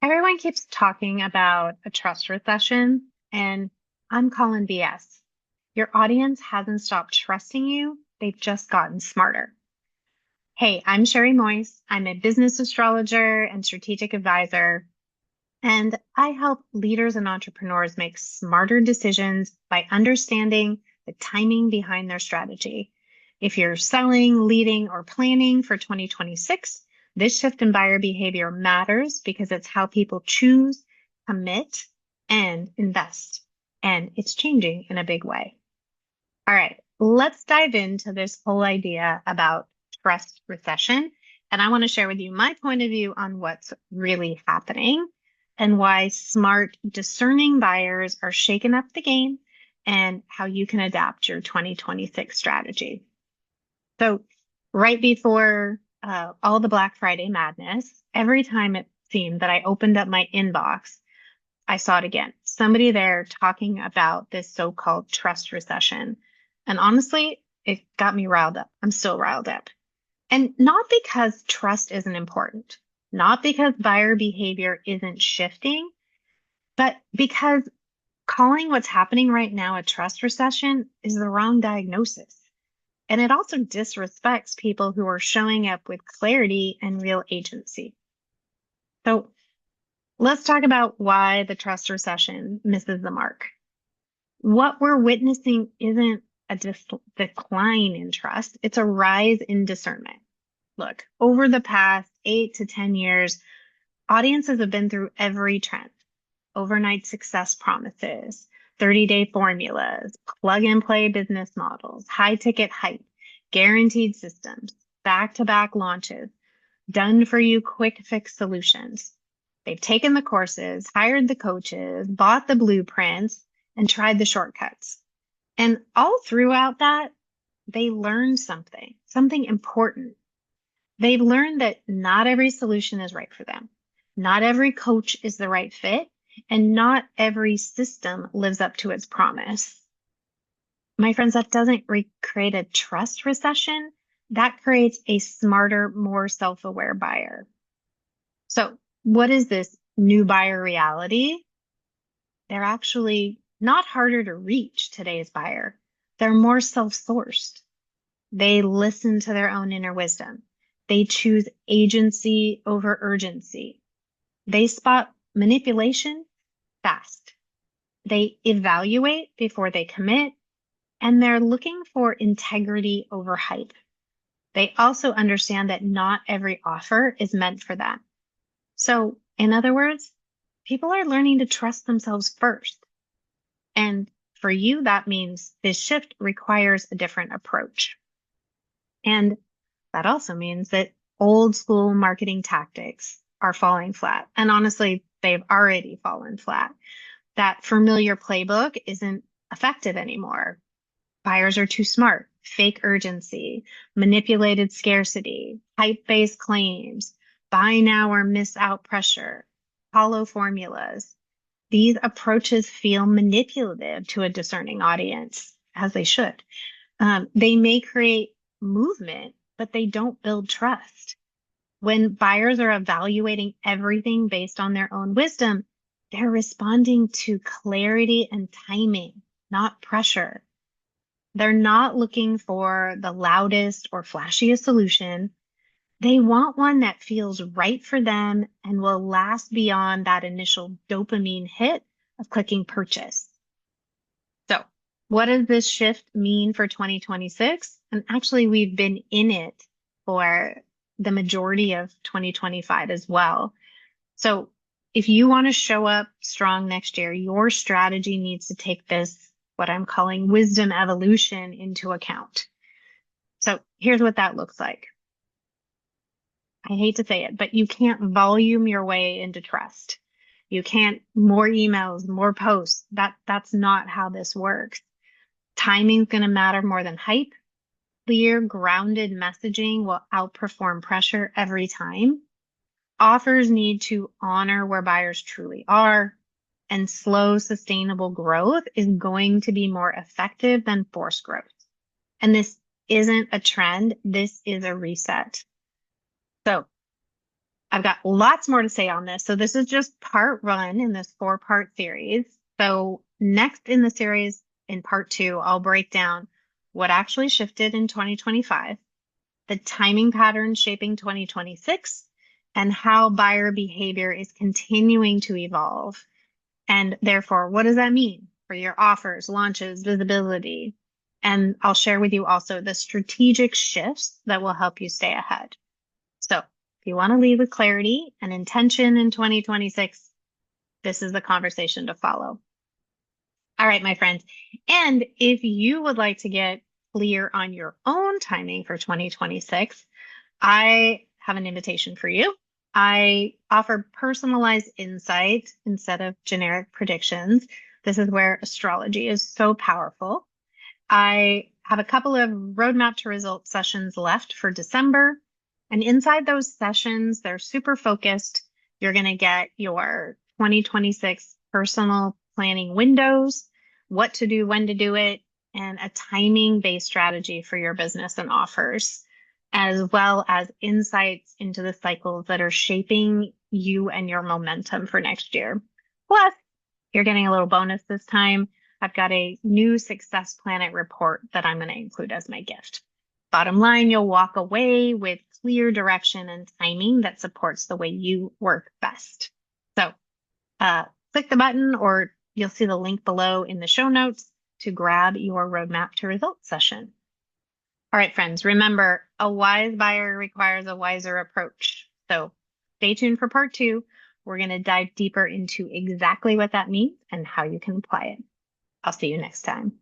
Everyone keeps talking about a trust recession, and I'm calling BS. Your audience hasn't stopped trusting you, they've just gotten smarter. Hey, I'm 𝘄𝗵𝗿𝘁'. I'm a business astrologer and strategic advisor, and I help leaders and entrepreneurs make smarter decisions by understanding the timing behind their strategy. If you're selling, leading, or planning for 2026, this shift in buyer behavior matters because it's how people choose, commit, and invest. And it's changing in a big way. All right, let's dive into this whole idea about trust recession. And I want to share with you my point of view on what's really happening and why smart, discerning buyers are shaking up the game and how you can adapt your 2026 strategy. So right before all the Black Friday madness, every time it seemed that I opened up my inbox, I saw it again. Somebody there talking about this so-called trust recession. And honestly, it got me riled up. I'm still riled up. And not because trust isn't important, not because buyer behavior isn't shifting, but because calling what's happening right now a trust recession is the wrong diagnosis. And it also disrespects people who are showing up with clarity and real agency. So let's talk about why the trust recession misses the mark. What we're witnessing isn't a decline in trust, it's a rise in discernment. Look, over the past 8 to 10 years, audiences have been through every trend. Overnight success promises, 30-day formulas, plug-and-play business models, high-ticket hype, guaranteed systems, back-to-back launches, done-for-you quick-fix solutions. They've taken the courses, hired the coaches, bought the blueprints, and tried the shortcuts. And all throughout that, they learned something important. They've learned that not every solution is right for them. Not every coach is the right fit, and not every system lives up to its promise. My friends, that doesn't create a trust recession. That creates a smarter, more self-aware buyer. So what is this new buyer reality? They're actually not harder to reach, today's buyer. They're more self-sourced. They listen to their own inner wisdom. They choose agency over urgency. They spot manipulation fast. They evaluate before they commit, and they're looking for integrity over hype. They also understand that not every offer is meant for them. So, in other words, people are learning to trust themselves first. And for you, that means this shift requires a different approach. And that also means that old school marketing tactics are falling flat. And honestly, they've already fallen flat. That familiar playbook isn't effective anymore. Buyers are too smart, fake urgency, manipulated scarcity, hype-based claims, buy now or miss out pressure, hollow formulas. These approaches feel manipulative to a discerning audience, as they should. They may create movement, but they don't build trust. When buyers are evaluating everything based on their own wisdom, they're responding to clarity and timing, not pressure. They're not looking for the loudest or flashiest solution. They want one that feels right for them and will last beyond that initial dopamine hit of clicking purchase. So what does this shift mean for 2026? And actually, we've been in it for the majority of 2025 as well. So if you want to show up strong next year, your strategy needs to take this, what I'm calling wisdom evolution, into account. So here's what that looks like. I hate to say it, but you can't volume your way into trust. You can't more emails, more posts. That's not how this works. Timing's going to matter more than hype. Clear, grounded messaging will outperform pressure every time. Offers need to honor where buyers truly are, and slow, sustainable growth is going to be more effective than forced growth. And this isn't a trend, this is a reset. So I've got lots more to say on this. So this is just part one in this 4-part series. So next in the series, in part 2, I'll break down what actually shifted in 2025, the timing patterns shaping 2026, and how buyer behavior is continuing to evolve. And therefore, what does that mean for your offers, launches, visibility? And I'll share with you also the strategic shifts that will help you stay ahead. So if you want to lead with clarity and intention in 2026, this is the conversation to follow. All right, my friends. And if you would like to get clear on your own timing for 2026, I have an invitation for you. I offer personalized insight instead of generic predictions. This is where astrology is so powerful. I have a couple of roadmap to results sessions left for December. And inside those sessions, they're super focused. You're going to get your 2026 personal planning windows, what to do, when to do it, and a timing-based strategy for your business and offers, as well as insights into the cycles that are shaping you and your momentum for next year. Plus, you're getting a little bonus this time. I've got a new Success Planet report that I'm going to include as my gift. Bottom line, you'll walk away with clear direction and timing that supports the way you work best. So click the button, or you'll see the link below in the show notes to grab your roadmap to results session. All right, friends, remember, a wise buyer requires a wiser approach. So stay tuned for part 2. We're going to dive deeper into exactly what that means and how you can apply it. I'll see you next time.